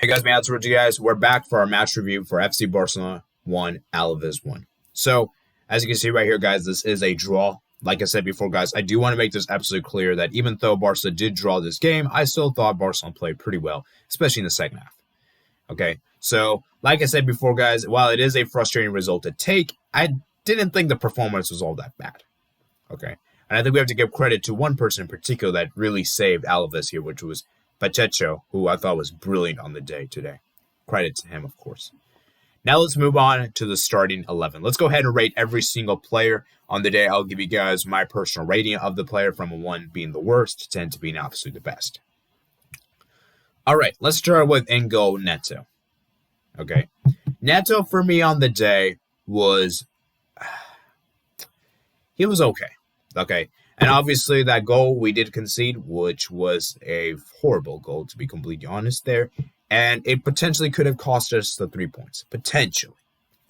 Hey guys, man, what's you guys? We're back for our match review for FC Barcelona 1, Alaves 1. So, as you can see right here, guys, this is a draw. Like I said before, guys, I do want to make this absolutely clear that even though Barca did draw this game, I still thought Barcelona played pretty well, especially in the second half. Okay, so like I said before, guys, while it is a frustrating result to take, I didn't think the performance was all that bad. Okay, and I think we have to give credit to one person in particular that really saved Alaves here, which was Pk, who I thought was brilliant on the day today. Credit to him, of course. Now let's move on to the starting 11. Let's go ahead and rate every single player on the day. I'll give you guys my personal rating of the player, from a 1 being the worst to 10 to being absolutely the best. All right, let's start with in goal Neto. Okay, Neto for me on the day was he was okay. Okay. And obviously that goal we did concede, which was a horrible goal, to be completely honest there. And it potentially could have cost us the 3 points. Potentially.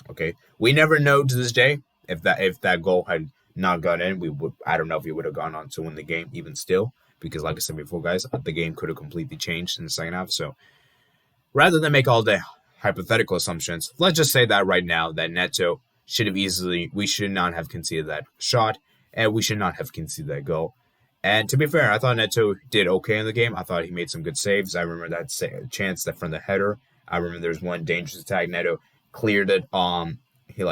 Okay. We never know to this day if that goal had not gone in. I don't know if we would have gone on to win the game even still. Because like I said before, guys, the game could have completely changed in the second half. So rather than make all the hypothetical assumptions, let's just say that right now that Neto we should not have conceded that shot. And we should not have conceded that goal. And to be fair, I thought Neto did okay in the game. I thought he made some good saves. I remember that chance that from the header. I remember there was one dangerous attack. Neto cleared it. He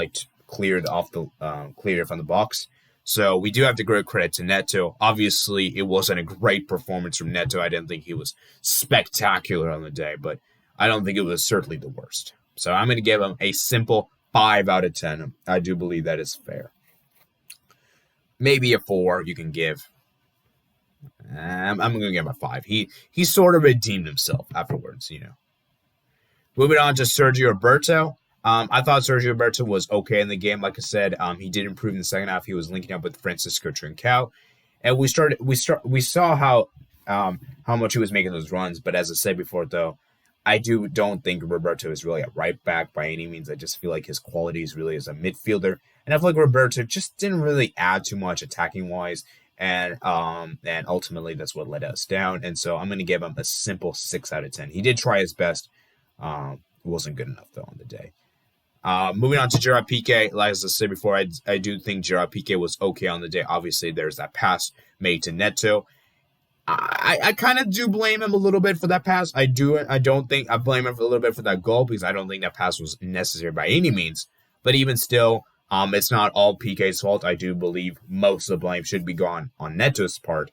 cleared it from the box. So we do have to give credit to Neto. Obviously, it wasn't a great performance from Neto. I didn't think he was spectacular on the day, but I don't think it was certainly the worst. So I'm going to give him a simple 5 out of 10. I do believe that is fair. Maybe a 4 you can give. I'm going to give him a 5. He sort of redeemed himself afterwards, you know. Moving on to Sergio Roberto. I thought Sergio Roberto was okay in the game. Like I said, he did improve in the second half. He was linking up with Francisco Trincao. And we saw how much he was making those runs. But as I said before, though, I don't think Roberto is really a right back by any means. I just feel like his qualities really as a midfielder. And I feel like Roberto just didn't really add too much attacking wise. And ultimately that's what let us down. And so I'm going to give him a simple 6 out of 10. He did try his best. It wasn't good enough though on the day. Moving on to Gerard Pk. Like as I said before, I do think Gerard Pk was okay on the day. Obviously there's that pass made to Neto. I kind of do blame him a little bit for that pass. I don't think I blame him for a little bit for that goal, because I don't think that pass was necessary by any means. But even still, it's not all PK's fault. I do believe most of the blame should be gone on Neto's part.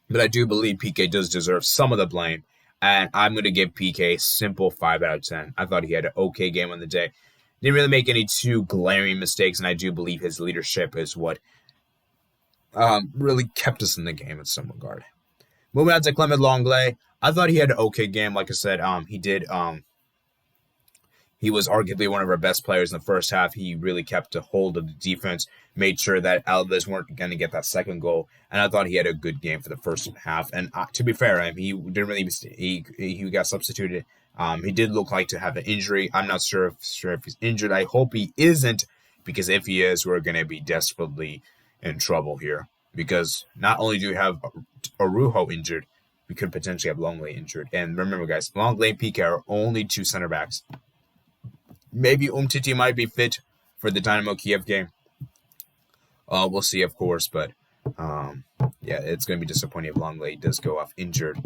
But I do believe PK does deserve some of the blame. And I'm going to give PK a simple 5 out of 10. I thought he had an okay game on the day. Didn't really make any too glaring mistakes. And I do believe his leadership is what really kept us in the game in some regard. Moving on to Clement Longley. I thought he had an okay game. Like I said, he was arguably one of our best players in the first half. He really kept a hold of the defense, made sure that Alaves weren't going to get that second goal. And I thought he had a good game for the first half. And to be fair, he didn't really he got substituted. He did look like to have an injury. I'm not sure if he's injured. I hope he isn't, because if he is, we're going to be desperately in trouble here. Because not only do we have Araujo injured, we could potentially have Longley injured. And remember, guys, Longley and Pk are only 2 center backs. Maybe Umtiti might be fit for the Dynamo Kiev game. We'll see, of course. But, yeah, it's going to be disappointing if Longley does go off injured,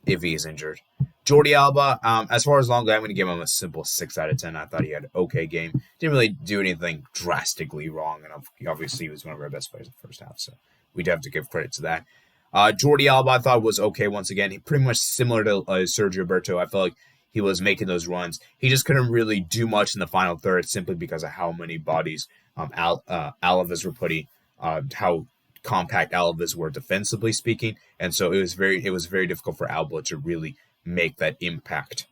if he is injured. Jordi Alba, as far as Longley, I'm going to give him a simple 6 out of 10. I thought he had an okay game. Didn't really do anything drastically wrong. And obviously, he was one of our best players in the first half. So we'd have to give credit to that. Jordi Alba, I thought, was okay once again. He pretty much similar to Sergio Roberto. I felt like he was making those runs. He just couldn't really do much in the final third, simply because of how many bodies Alaves were putting, how compact Alaves were defensively speaking. And so it was very difficult for Alba to really make that impact,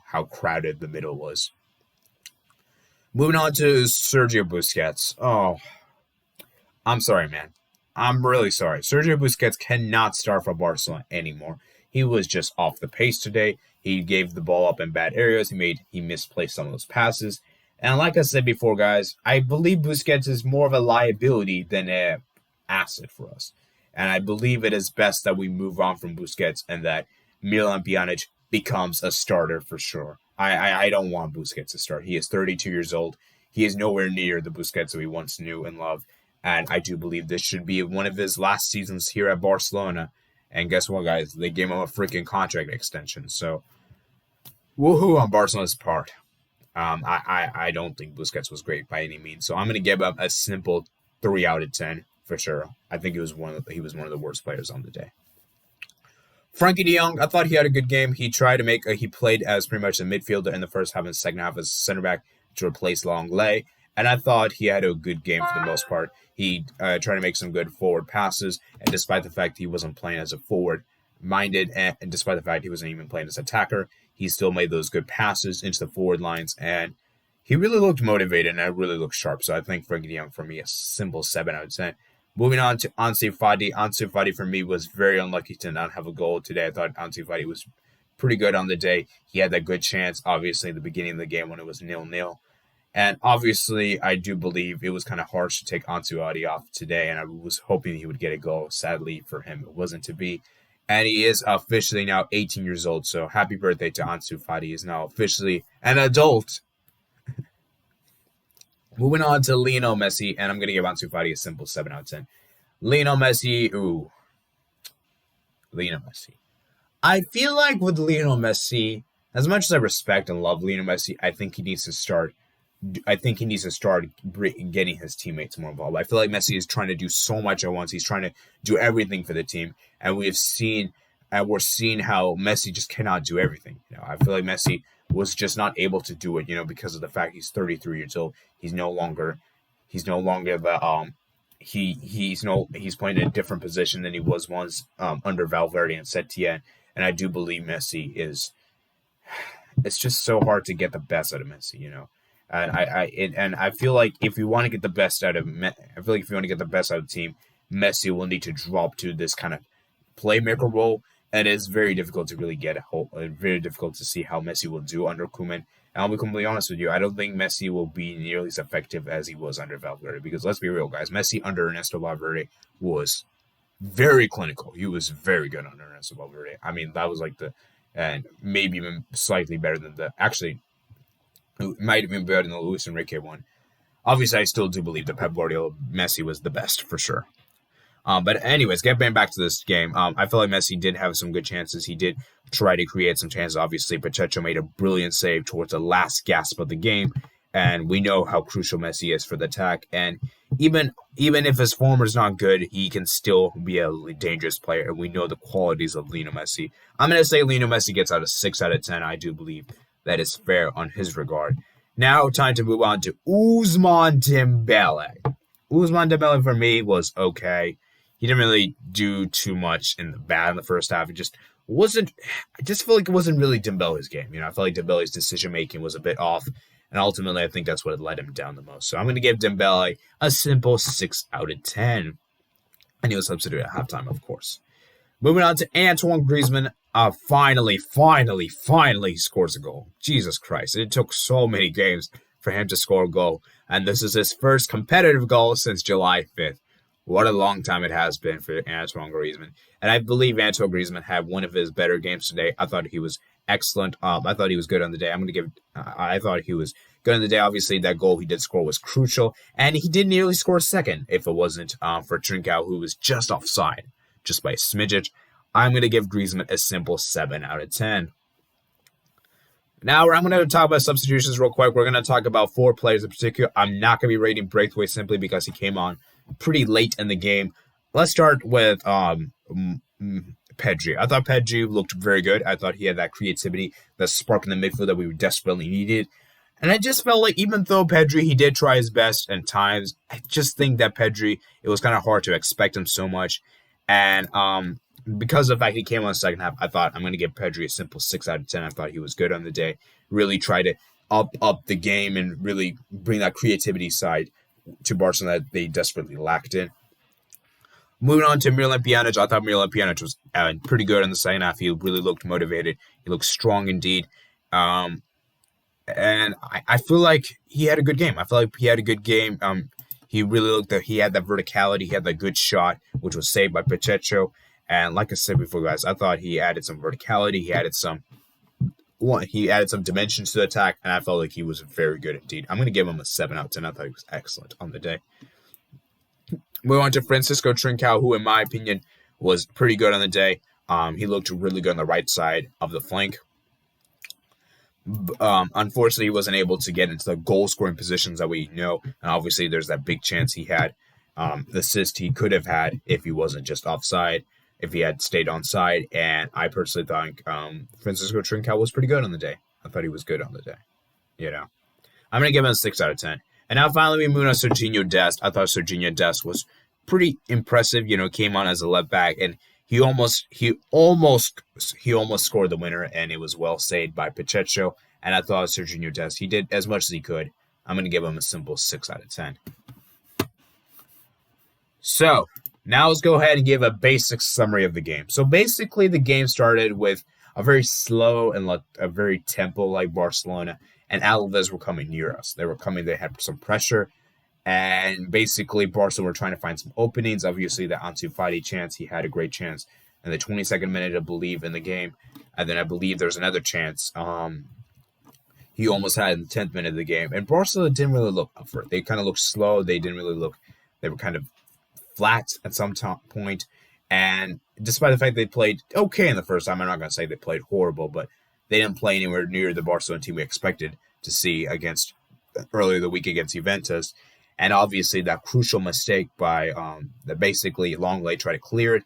how crowded the middle was. Moving on to Sergio Busquets. Oh, I'm sorry, man. I'm really sorry. Sergio Busquets cannot start for Barcelona anymore. He was just off the pace today. He gave the ball up in bad areas. He misplaced some of those passes. And like I said before, guys, I believe Busquets is more of a liability than an asset for us. And I believe it is best that we move on from Busquets and that Milan Pjanic becomes a starter for sure. I don't want Busquets to start. He is 32 years old. He is nowhere near the Busquets that we once knew and loved. And I do believe this should be one of his last seasons here at Barcelona. And guess what, guys? They gave him a freaking contract extension. So, woohoo on Barcelona's part. I don't think Busquets was great by any means. So I'm going to give him a simple 3 out of 10 for sure. I think he was one of the worst players on the day. Frankie de Jong, I thought he had a good game. He played as pretty much a midfielder in the first half and the second half as center back to replace Longley. And I thought he had a good game for the most part. He tried to make some good forward passes, and despite the fact he wasn't playing as a forward-minded, and despite the fact he wasn't even playing as an attacker, he still made those good passes into the forward lines, and he really looked motivated and really looked sharp. So I think Frankie de Jong, for me, a simple 7 out of 10. Moving on to Ansu Fati. Ansu Fati, for me, was very unlucky to not have a goal today. I thought Ansu Fati was pretty good on the day. He had that good chance, obviously, in the beginning of the game when it was 0-0. And obviously, I do believe it was kind of harsh to take Ansu Fati off today, and I was hoping he would get a goal. Sadly for him, it wasn't to be. And he is officially now 18 years old, so happy birthday to Ansu Fati. He is now officially an adult. Moving on to Lionel Messi, and I'm going to give Ansu Fati a simple 7 out of 10. Lionel Messi, Lionel Messi. I feel like with Lionel Messi, as much as I respect and love Lionel Messi, I think he needs to start getting his teammates more involved. I feel like Messi is trying to do so much at once. He's trying to do everything for the team, and we're seeing how Messi just cannot do everything. I feel like Messi was just not able to do it, because of the fact he's 33 years old. He's no longer he's playing in a different position than he was once under Valverde and Setien. And I do believe Messi it's just so hard to get the best out of Messi, And I feel like if you want to get the best out of the team, Messi will need to drop to this kind of playmaker role. And it's very difficult to really very difficult to see how Messi will do under Koeman. And I'll be completely honest with you, I don't think Messi will be nearly as effective as he was under Valverde. Because let's be real, guys, Messi under Ernesto Valverde was very clinical. He was very good under Ernesto Valverde. I mean, that was and maybe even slightly better than it might have been better than the Luis Enrique one. Obviously, I still do believe that Pep Guardiola Messi was the best for sure. But anyways, getting back to this game, I feel like Messi did have some good chances. He did try to create some chances. Obviously, Pacheco made a brilliant save towards the last gasp of the game, and we know how crucial Messi is for the attack. And even if his form is not good, he can still be a dangerous player, and we know the qualities of Lionel Messi. I'm going to say Lionel Messi gets out of 6 out of 10. I do believe that is fair on his regard. Now, time to move on to Ousmane Dembele. Ousmane Dembele, for me, was okay. He didn't really do too much in the first half. I just feel like it wasn't really Dembele's game. I feel like Dembele's decision-making was a bit off, and ultimately I think that's what let him down the most. So I'm going to give Dembele a simple 6 out of 10. And he was substituted at halftime, of course. Moving on to Antoine Griezmann. Finally scores a goal. Jesus Christ. It took so many games for him to score a goal, and this is his first competitive goal since July 5th. What a long time it has been for Antoine Griezmann. And I believe Antoine Griezmann had one of his better games today. I thought he was excellent. I thought he was good on the day. I thought he was good on the day. Obviously, that goal he did score was crucial. And he did nearly score second if it wasn't for Trincao, who was just offside, just by a smidget. I'm going to give Griezmann a simple 7 out of 10. Now, I'm going to talk about substitutions real quick. We're going to talk about 4 players in particular. I'm not going to be rating Braithwaite simply because he came on pretty late in the game. Let's start with Pedri. I thought Pedri looked very good. I thought he had that creativity, that spark in the midfield that we desperately needed. And I just felt like even though Pedri, he did try his best at times, I just think that Pedri, it was kind of hard to expect him so much. And because of the fact he came on the second half, I thought I'm going to give Pedri a simple 6 out of 10. I thought he was good on the day. Really try to up the game and really bring that creativity side to Barcelona that they desperately lacked in. Moving on to Miralem Pjanic, I thought Miralem Pjanic was pretty good in the second half. He really looked motivated. He looked strong indeed. And I feel like he had a good game. He really looked that he had that verticality. He had that good shot, which was saved by Pacheco. And like I said before, guys, I thought he added some verticality. He added some he added some dimensions to the attack, and I felt like he was very good indeed. I'm going to give him a 7 out of 10. I thought he was excellent on the day. Moving on to Francisco Trincao, who, in my opinion, was pretty good on the day. He looked really good on the right side of the flank. Unfortunately, he wasn't able to get into the goal-scoring positions that we know. And obviously, there's that big chance he had. The assist he could have had if he wasn't just offside, if he had stayed onside. And I personally thought Francisco Trincao was pretty good on the day. I thought he was good on the day. I'm going to give him a 6 out of 10. And now finally we move on to Sergio Dest. I thought Sergio Dest was pretty impressive. Came on as a left back, and he almost scored the winner, and it was well saved by Pacheco. And I thought Sergio Dest, he did as much as he could. I'm going to give him a simple 6 out of 10. So now let's go ahead and give a basic summary of the game. So basically the game started with a very slow and a very tempo-like Barcelona, and Alaves were coming near us. They had some pressure, and basically Barcelona were trying to find some openings. Obviously, the Ansu Fati chance, he had a great chance in the 22nd minute, I believe, in the game. And then I believe there's another chance he almost had in the 10th minute of the game. And Barcelona didn't really look up for it. They kind of looked slow. They were kind of flat at some point. And despite the fact they played okay in the first time, I'm not going to say they played horrible, but they didn't play anywhere near the Barcelona team we expected to see earlier the week against Juventus. And obviously that crucial mistake by that basically Longley tried to clear it.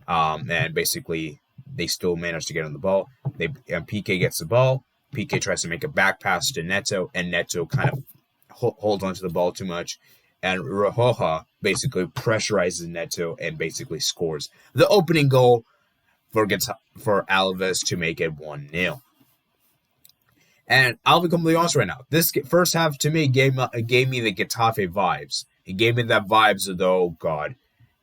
And basically they still managed to get on the ball. Pk gets the ball. Pk tries to make a back pass to Neto, and Neto kind of holds onto the ball too much. And Rojoha basically pressurizes Neto and basically scores the opening goal for Alaves to make it 1-0. And I'll be completely honest right now. This first half, to me, gave me the Getafe vibes. It gave me that vibes of, oh, God,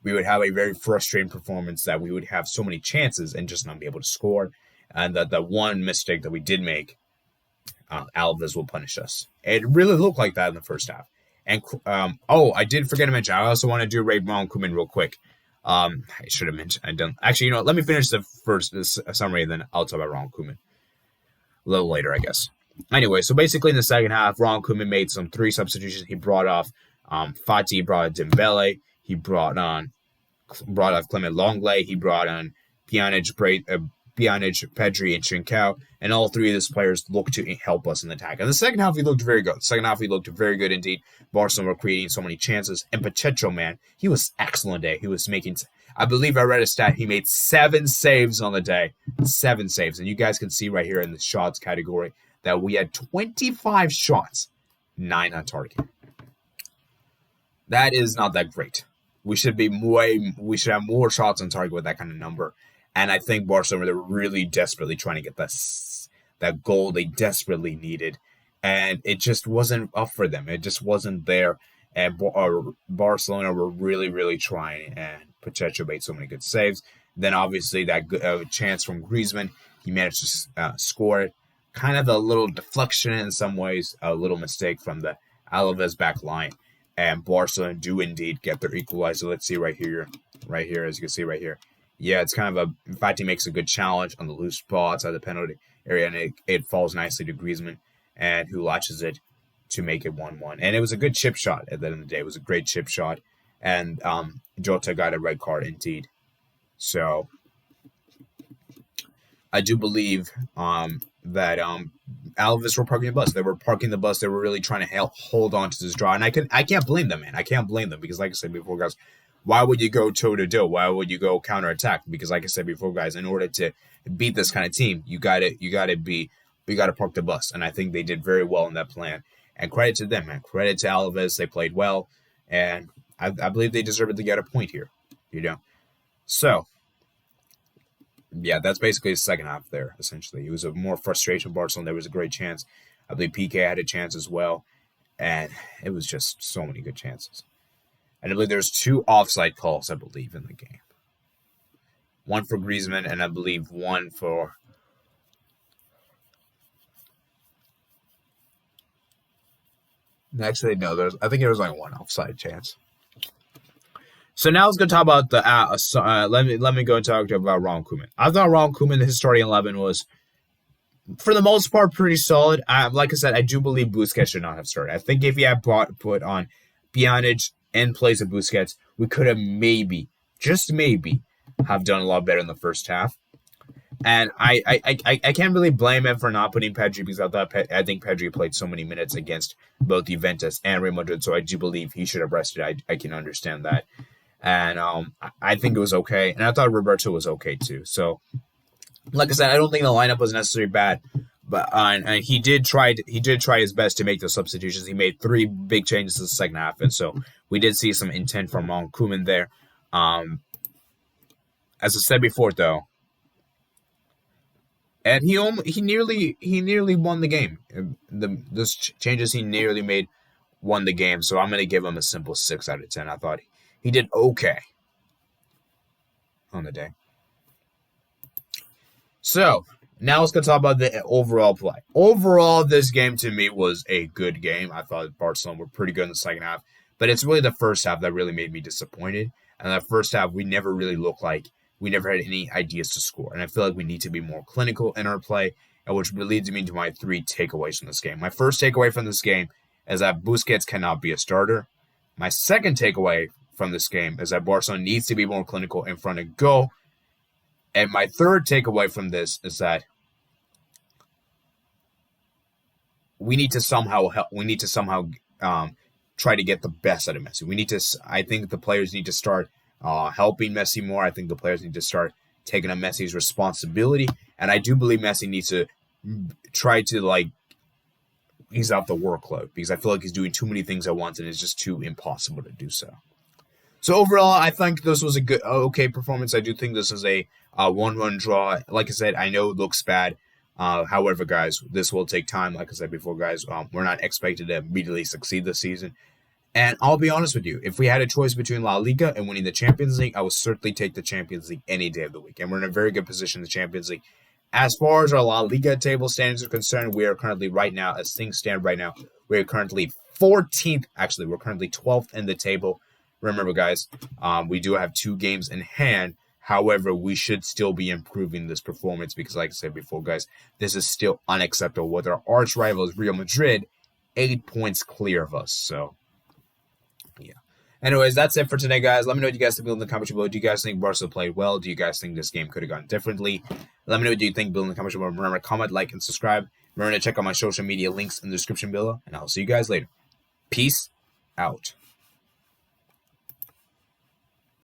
we would have a very frustrating performance, that we would have so many chances and just not be able to score. And that the one mistake that we did make, Alaves will punish us. It really looked like that in the first half. And, I did forget to mention, I also want to do rate Ronald Koeman real quick. I should have mentioned, actually, let me finish the first summary, and then I'll talk about Ronald Koeman a little later, I guess. Anyway, so basically in the second half, Ronald Koeman made some 3 substitutions. He brought off Fati, brought on Dembele, he brought off Clement Longley, he brought on Pjanic, Pedri, and Trincao, and all 3 of these players looked to help us in the attack. And the second half, he looked very good. He looked very good indeed. Barcelona were creating so many chances. And Pacheco, man, he was excellent day. He was making, I believe I read a stat, he made 7 saves on the day. 7 saves. And you guys can see right here in the shots category that we had 25 shots, 9 on target. That is not that great. We should have more shots on target with that kind of number. And I think Barcelona, they're really desperately trying to get that goal they desperately needed. And it just wasn't up for them. It just wasn't there. And Barcelona were really, really trying. And Pacheco made so many good saves. Then obviously that chance from Griezmann, he managed to score it. Kind of a little deflection in some ways, a little mistake from the Alaves back line. And Barcelona do indeed get their equalizer. Let's see right here, as you can see right here. Yeah, it's kind of in fact, he makes a good challenge on the loose ball outside the penalty area, and it falls nicely to Griezmann, and who latches it to make it 1-1. And it was a good chip shot at the end of the day. It was a great chip shot, and Jota got a red card indeed. So I do believe that Alaves were parking the bus. They were parking the bus. They were really trying to hold on to this draw, and I can't blame them, man. I can't blame them because, like I said before, guys, why would you go toe-to-toe? Why would you go counterattack? Because like I said before, guys, in order to beat this kind of team, you gotta park the bus. And I think they did very well in that plan. And credit to them, man. Credit to Alaves. They played well. And I believe they deserved to get a point here. So, yeah, that's basically the second half there, essentially. It was a more frustration Barcelona. There was a great chance. I believe Pk had a chance as well. And it was just so many good chances. And I believe there's 2 offside calls, I believe, in the game. One for Griezmann, and I believe one for... Actually, no, I think there was only one offside chance. So now let's go talk about the... let me go and talk about Ronald Koeman. I thought Ronald Koeman, his starting 11 was for the most part, pretty solid. Like I said, I do believe Busquets should not have started. I think if he had put on Pjanic in place of Busquets, we could have maybe, just maybe, have done a lot better in the first half. And I can't really blame him for not putting Pedri because I think Pedri played so many minutes against both Juventus and Real Madrid, so I do believe he should have rested. I can understand that. And I think it was okay. And I thought Roberto was okay too. So, like I said, I don't think the lineup was necessarily bad. But and he did try his best to make the substitutions. He made 3 big changes in the second half, and so we did see some intent from Koeman there. As I said before, though, and he nearly won the game. Those changes he nearly made won the game. So I'm gonna give him a simple 6 out of 10. I thought he did okay on the day. So now let's go talk about the overall play. Overall, this game to me was a good game. I thought Barcelona were pretty good in the second half, but it's really the first half that really made me disappointed. And that first half, we never really looked like we never had any ideas to score. And I feel like we need to be more clinical in our play, which leads me to my 3 takeaways from this game. My first takeaway from this game is that Busquets cannot be a starter. My second takeaway from this game is that Barcelona needs to be more clinical in front of goal. And my third takeaway from this is that we need to somehow help. We need to somehow try to get the best out of Messi. I think the players need to start helping Messi more. I think the players need to start taking on Messi's responsibility. And I do believe Messi needs to try to ease out the workload because I feel like he's doing too many things at once and it's just too impossible to do so. So overall, I think this was a okay performance. I do think this is a 1-1 draw. Like I said, I know it looks bad. However, guys, this will take time. Like I said before, guys, we're not expected to immediately succeed this season. And I'll be honest with you, if we had a choice between La Liga and winning the Champions League, I would certainly take the Champions League any day of the week. And we're in a very good position in the Champions League. As far as our La Liga table standings are concerned, we are currently right now, as things stand right now, we are currently 14th. Actually, we're currently 12th in the table. Remember, guys, we do have 2 games in hand. However, we should still be improving this performance because, like I said before, guys, this is still unacceptable. With our arch rivals, Real Madrid, 8 points clear of us. So, yeah. Anyways, that's it for today, guys. Let me know what you guys think in the comments below. Do you guys think Barca played well? Do you guys think this game could have gone differently? Let me know what you think below in the comments below. Remember, comment, like, and subscribe. Remember to check out my social media links in the description below. And I'll see you guys later. Peace out.